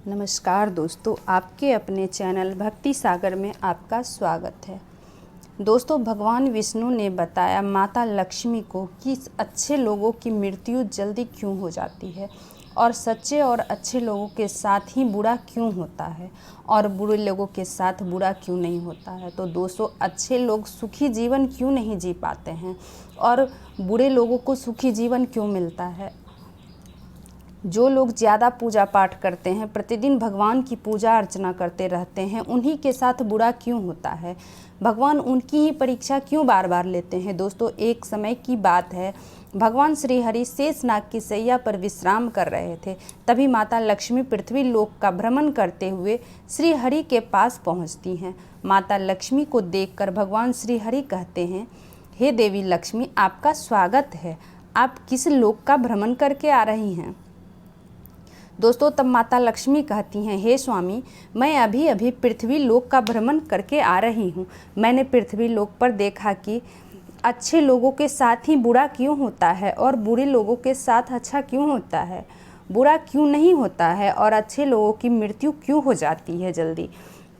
नमस्कार दोस्तों, आपके अपने चैनल भक्ति सागर में आपका स्वागत है। दोस्तों, भगवान विष्णु ने बताया माता लक्ष्मी को कि अच्छे लोगों की मृत्यु जल्दी क्यों हो जाती है और सच्चे और अच्छे लोगों के साथ ही बुरा क्यों होता है और बुरे लोगों के साथ बुरा क्यों नहीं होता है। तो दोस्तों, अच्छे लोग सुखी जीवन क्यों नहीं जी पाते हैं और बुरे लोगों को सुखी जीवन क्यों मिलता है। जो लोग ज़्यादा पूजा पाठ करते हैं, प्रतिदिन भगवान की पूजा अर्चना करते रहते हैं, उन्हीं के साथ बुरा क्यों होता है। भगवान उनकी ही परीक्षा क्यों बार बार लेते हैं। दोस्तों, एक समय की बात है, भगवान श्री हरि शेषनाग की सैया पर विश्राम कर रहे थे। तभी माता लक्ष्मी पृथ्वी लोक का भ्रमण करते हुए श्री हरि के पास पहुंचती हैं। माता लक्ष्मी को देखकर भगवान श्री हरि कहते हैं, हे देवी लक्ष्मी, आपका स्वागत है। आप किस लोक का भ्रमण करके आ रही हैं। दोस्तों, तब माता लक्ष्मी कहती हैं, हे स्वामी, मैं अभी अभी पृथ्वी लोक का भ्रमण करके आ रही हूँ। मैंने पृथ्वी लोक पर देखा कि अच्छे लोगों के साथ ही बुरा क्यों होता है और बुरे लोगों के साथ अच्छा क्यों होता है, बुरा क्यों नहीं होता है और अच्छे लोगों की मृत्यु क्यों हो जाती है जल्दी,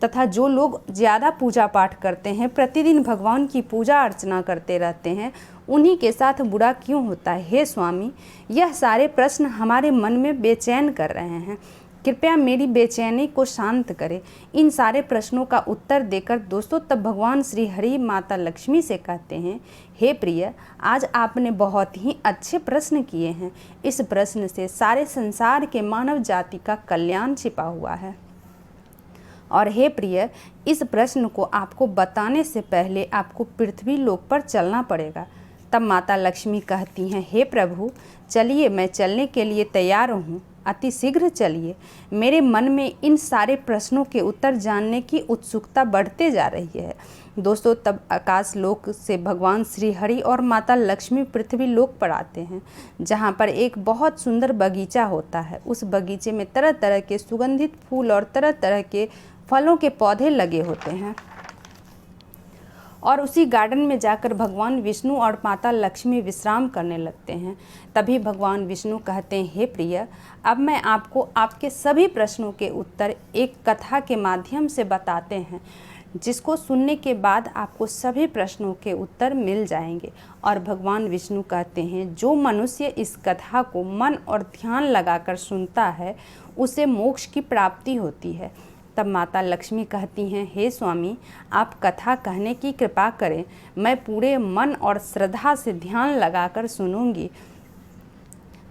तथा जो लोग ज़्यादा पूजा पाठ करते हैं, प्रतिदिन भगवान की पूजा अर्चना करते रहते हैं, उन्हीं के साथ बुरा क्यों होता है। हे स्वामी, यह सारे प्रश्न हमारे मन में बेचैन कर रहे हैं। कृपया मेरी बेचैनी को शांत करें। इन सारे प्रश्नों का उत्तर देकर दोस्तों, तब भगवान श्री हरि माता लक्ष्मी से कहते हैं, हे प्रिय, आज आपने बहुत ही अच्छे प्रश्न किए हैं। इस प्रश्न से सारे संसार के मानव जाति का कल्याण छिपा हुआ है। और हे प्रिय, इस प्रश्न को आपको बताने से पहले आपको पृथ्वी लोक पर चलना पड़ेगा। तब माता लक्ष्मी कहती हैं, हे प्रभु, चलिए, मैं चलने के लिए तैयार हूँ। अति शीघ्र चलिए। मेरे मन में इन सारे प्रश्नों के उत्तर जानने की उत्सुकता बढ़ते जा रही है। दोस्तों, तब आकाश लोक से भगवान श्री हरि और माता लक्ष्मी पृथ्वी लोक पर आते हैं, जहाँ पर एक बहुत सुंदर बगीचा होता है। उस बगीचे में तरह तरह के सुगंधित फूल और तरह तरह के फलों के पौधे लगे होते हैं। और उसी गार्डन में जाकर भगवान विष्णु और माता लक्ष्मी विश्राम करने लगते हैं। तभी भगवान विष्णु कहते हैं, हे प्रिय, अब मैं आपको आपके सभी प्रश्नों के उत्तर एक कथा के माध्यम से बताते हैं, जिसको सुनने के बाद आपको सभी प्रश्नों के उत्तर मिल जाएंगे। और भगवान विष्णु कहते हैं, जो मनुष्य इस कथा को मन और ध्यान लगाकर सुनता है, उसे मोक्ष की प्राप्ति होती है। तब माता लक्ष्मी कहती हैं, हे स्वामी, आप कथा कहने की कृपा करें। मैं पूरे मन और श्रद्धा से ध्यान लगाकर सुनूंगी।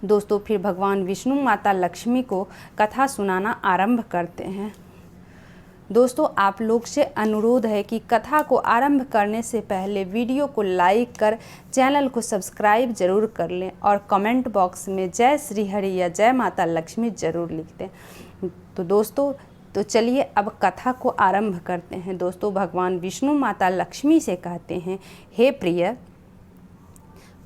दोस्तों, फिर भगवान विष्णु माता लक्ष्मी को कथा सुनाना आरंभ करते हैं। दोस्तों, आप लोग से अनुरोध है कि कथा को आरंभ करने से पहले वीडियो को लाइक कर चैनल को सब्सक्राइब जरूर कर लें और कमेंट बॉक्स में जय श्री हरि या जय माता लक्ष्मी जरूर लिख दें। तो दोस्तों, तो चलिए अब कथा को आरंभ करते हैं। दोस्तों, भगवान विष्णु माता लक्ष्मी से कहते हैं, हे प्रिय,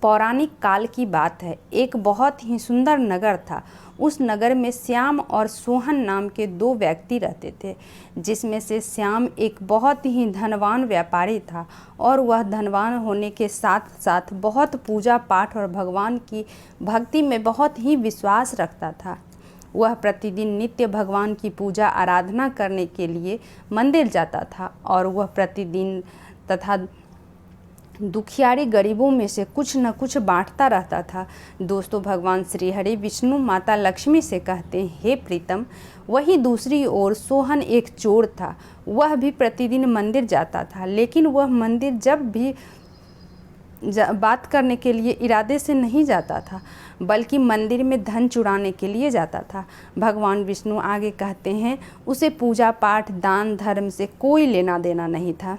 पौराणिक काल की बात है। एक बहुत ही सुंदर नगर था। उस नगर में श्याम और सोहन नाम के दो व्यक्ति रहते थे, जिसमें से श्याम एक बहुत ही धनवान व्यापारी था और वह धनवान होने के साथ साथ बहुत पूजा पाठ और भगवान की भक्ति में बहुत ही विश्वास रखता था। वह प्रतिदिन नित्य भगवान की पूजा आराधना करने के लिए मंदिर जाता था और वह प्रतिदिन तथा दुखियारी गरीबों में से कुछ न कुछ बांटता रहता था। दोस्तों, भगवान श्री हरि विष्णु माता लक्ष्मी से कहते हैं, हे प्रीतम, वहीं दूसरी ओर सोहन एक चोर था। वह भी प्रतिदिन मंदिर जाता था, लेकिन वह मंदिर जब भी बात करने के लिए इरादे से नहीं जाता था, बल्कि मंदिर में धन चुराने के लिए जाता था। भगवान विष्णु आगे कहते हैं, उसे पूजा पाठ दान धर्म से कोई लेना देना नहीं था।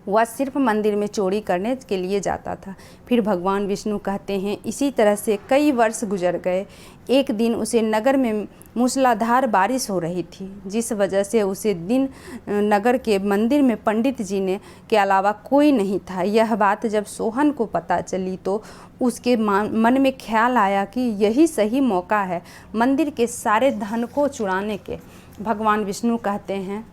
वह सिर्फ मंदिर में चोरी करने के लिए जाता था। फिर भगवान विष्णु कहते हैं, इसी तरह से कई वर्ष गुजर गए। एक दिन उसे नगर में मूसलाधार बारिश हो रही थी, जिस वजह से उसे दिन नगर के मंदिर में पंडित जी ने के अलावा कोई नहीं था। यह बात जब सोहन को पता चली तो उसके मन में ख्याल आया कि यही सही मौका है मंदिर के सारे धन को चुराने के। भगवान विष्णु कहते हैं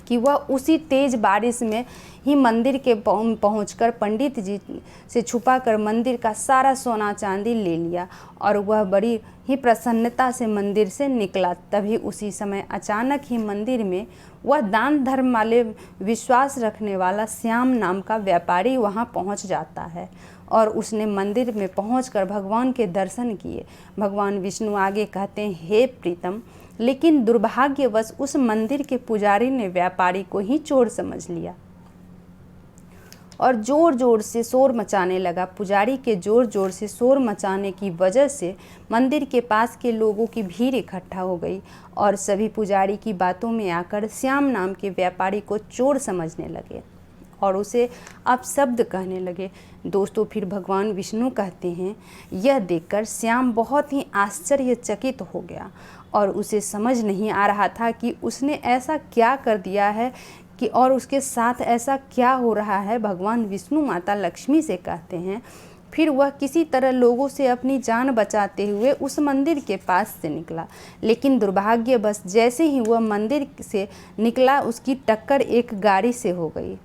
कि वह उसी तेज बारिश में ही मंदिर के पहुंचकर पंडित जी से छुपाकर मंदिर का सारा सोना चांदी ले लिया और वह बड़ी ही प्रसन्नता से मंदिर से निकला। तभी उसी समय अचानक ही मंदिर में वह दान धर्म वाले विश्वास रखने वाला श्याम नाम का व्यापारी वहां पहुंच जाता है और उसने मंदिर में पहुंचकर भगवान के दर्शन किए। भगवान विष्णु आगे कहते हैं, हे प्रीतम, लेकिन दुर्भाग्यवश उस मंदिर के पुजारी ने व्यापारी को ही चोर समझ लिया और जोर जोर से शोर मचाने लगा। पुजारी के जोर जोर से शोर मचाने की वजह से मंदिर के पास के लोगों की भीड़ इकट्ठा हो गई और सभी पुजारी की बातों में आकर श्याम नाम के व्यापारी को चोर समझने लगे और उसे अपशब्द कहने लगे। दोस्तों, फिर भगवान विष्णु कहते हैं, यह देखकर श्याम बहुत ही आश्चर्यचकित हो गया और उसे समझ नहीं आ रहा था कि उसने ऐसा क्या कर दिया है कि और उसके साथ ऐसा क्या हो रहा है। भगवान विष्णु माता लक्ष्मी से कहते हैं, फिर वह किसी तरह लोगों से अपनी जान बचाते हुए उस मंदिर के पास से निकला, लेकिन दुर्भाग्यवश जैसे ही वह मंदिर से निकला उसकी टक्कर एक गाड़ी से हो गई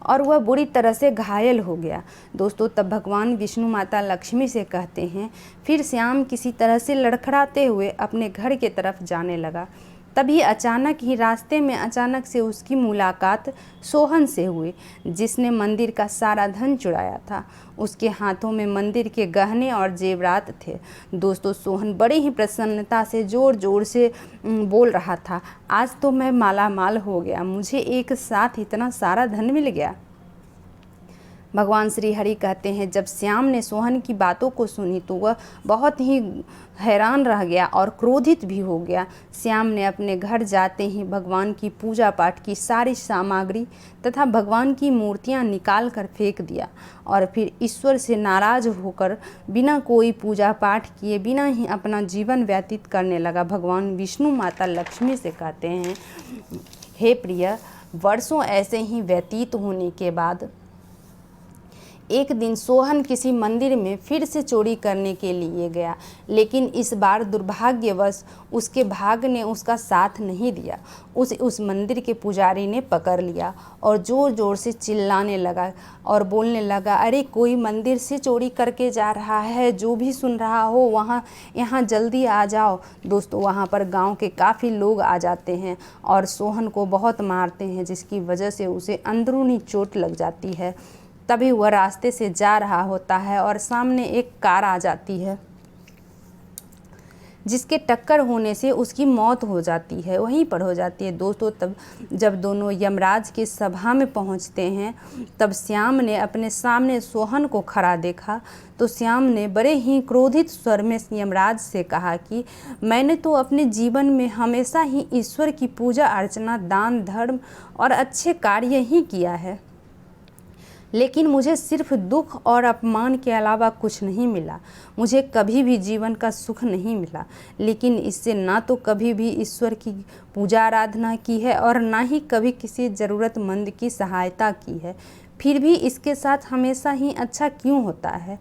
और वह बुरी तरह से घायल हो गया। दोस्तों, तब भगवान विष्णु माता लक्ष्मी से कहते हैं, फिर श्याम किसी तरह से लड़खड़ाते हुए अपने घर की तरफ जाने लगा। तभी अचानक ही रास्ते में अचानक से उसकी मुलाकात सोहन से हुई, जिसने मंदिर का सारा धन चुराया था। उसके हाथों में मंदिर के गहने और जेवरात थे। दोस्तों, सोहन बड़ी ही प्रसन्नता से जोर जोर से बोल रहा था, आज तो मैं माला माल हो गया, मुझे एक साथ इतना सारा धन मिल गया। भगवान श्री हरि कहते हैं, जब श्याम ने सोहन की बातों को सुनी तो वह बहुत ही हैरान रह गया और क्रोधित भी हो गया। श्याम ने अपने घर जाते ही भगवान की पूजा पाठ की सारी सामग्री तथा भगवान की मूर्तियां निकाल कर फेंक दिया और फिर ईश्वर से नाराज होकर बिना कोई पूजा पाठ किए बिना ही अपना जीवन व्यतीत करने लगा। भगवान विष्णु माता लक्ष्मी से कहते हैं, हे प्रिय, वर्षों ऐसे ही व्यतीत होने के बाद एक दिन सोहन किसी मंदिर में फिर से चोरी करने के लिए गया, लेकिन इस बार दुर्भाग्यवश उसके भाग ने उसका साथ नहीं दिया। उस मंदिर के पुजारी ने पकड़ लिया और ज़ोर ज़ोर से चिल्लाने लगा और बोलने लगा, अरे कोई मंदिर से चोरी करके जा रहा है, जो भी सुन रहा हो यहाँ जल्दी आ जाओ। दोस्तों, वहाँ पर गांव के काफ़ी लोग आ जाते हैं और सोहन को बहुत मारते हैं, जिसकी वजह से उसे अंदरूनी चोट लग जाती है। तभी वह रास्ते से जा रहा होता है और सामने एक कार आ जाती है, जिसके टक्कर होने से उसकी मौत हो जाती है, वहीं पर हो जाती है। दोस्तों, तब जब दोनों यमराज की सभा में पहुंचते हैं, तब श्याम ने अपने सामने सोहन को खड़ा देखा तो श्याम ने बड़े ही क्रोधित स्वर में यमराज से कहा कि मैंने तो अपने जीवन में हमेशा ही ईश्वर की पूजा अर्चना, दान धर्म और अच्छे कार्य ही किया है, लेकिन मुझे सिर्फ दुख और अपमान के अलावा कुछ नहीं मिला। मुझे कभी भी जीवन का सुख नहीं मिला, लेकिन इससे ना तो कभी भी ईश्वर की पूजा आराधना की है और ना ही कभी किसी ज़रूरतमंद की सहायता की है। फिर भी इसके साथ हमेशा ही अच्छा क्यों होता है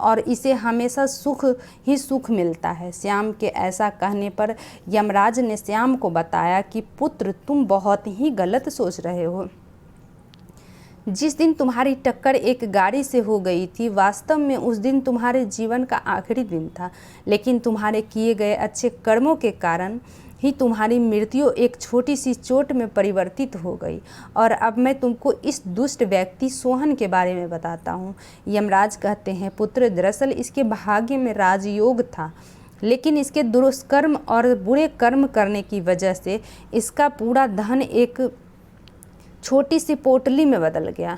और इसे हमेशा सुख ही सुख मिलता है। श्याम के ऐसा कहने पर यमराज ने श्याम को बताया कि पुत्र, तुम बहुत ही गलत सोच रहे हो। जिस दिन तुम्हारी टक्कर एक गाड़ी से हो गई थी, वास्तव में उस दिन तुम्हारे जीवन का आखिरी दिन था, लेकिन तुम्हारे किए गए अच्छे कर्मों के कारण ही तुम्हारी मृत्यु एक छोटी सी चोट में परिवर्तित हो गई। और अब मैं तुमको इस दुष्ट व्यक्ति सोहन के बारे में बताता हूँ। यमराज कहते हैं, पुत्र, दरअसल इसके भाग्य में राजयोग था, लेकिन इसके दुष्कर्म और बुरे कर्म करने की वजह से इसका पूरा धन एक छोटी सी पोटली में बदल गया।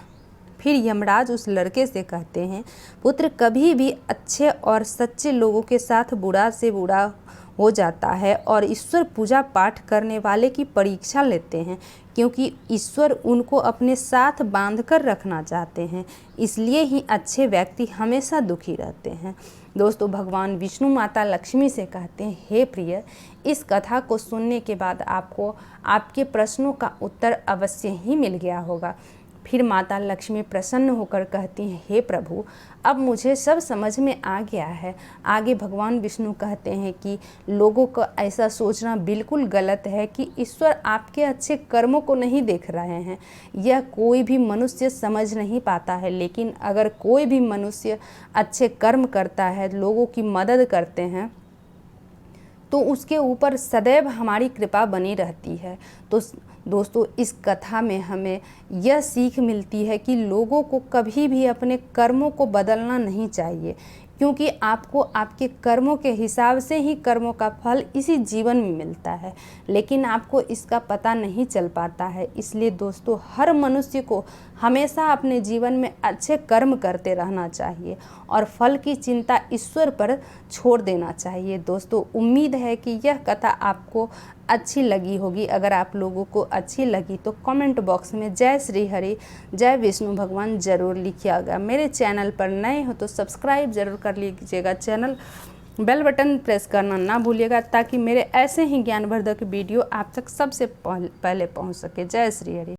फिर यमराज उस लड़के से कहते हैं, पुत्र, कभी भी अच्छे और सच्चे लोगों के साथ बुरा से बुरा हो जाता है और ईश्वर पूजा पाठ करने वाले की परीक्षा लेते हैं, क्योंकि ईश्वर उनको अपने साथ बांध कर रखना चाहते हैं। इसलिए ही अच्छे व्यक्ति हमेशा दुखी रहते हैं। दोस्तों, भगवान विष्णु माता लक्ष्मी से कहते हैं, हे प्रिय, इस कथा को सुनने के बाद आपको आपके प्रश्नों का उत्तर अवश्य ही मिल गया होगा। फिर माता लक्ष्मी प्रसन्न होकर कहती हैं, हे प्रभु, अब मुझे सब समझ में आ गया है। आगे भगवान विष्णु कहते हैं कि लोगों को ऐसा सोचना बिल्कुल गलत है कि ईश्वर आपके अच्छे कर्मों को नहीं देख रहे हैं। यह कोई भी मनुष्य समझ नहीं पाता है, लेकिन अगर कोई भी मनुष्य अच्छे कर्म करता है, लोगों की मदद करते हैं, तो उसके ऊपर सदैव हमारी कृपा बनी रहती है। तो दोस्तों, इस कथा में हमें यह सीख मिलती है कि लोगों को कभी भी अपने कर्मों को बदलना नहीं चाहिए, क्योंकि आपको आपके कर्मों के हिसाब से ही कर्मों का फल इसी जीवन में मिलता है, लेकिन आपको इसका पता नहीं चल पाता है। इसलिए दोस्तों, हर मनुष्य को हमेशा अपने जीवन में अच्छे कर्म करते रहना चाहिए और फल की चिंता ईश्वर पर छोड़ देना चाहिए। दोस्तों, उम्मीद है कि यह कथा आपको अच्छी लगी होगी। अगर आप लोगों को अच्छी लगी तो कमेंट बॉक्स में जय श्री हरि, जय विष्णु भगवान ज़रूर लिखिएगा। मेरे चैनल पर नए हो तो सब्सक्राइब ज़रूर कर लीजिएगा, चैनल बेल बटन प्रेस करना ना भूलिएगा, ताकि मेरे ऐसे ही ज्ञानवर्धक वीडियो आप तक सबसे पहले पहुंच सके। जय श्री हरि।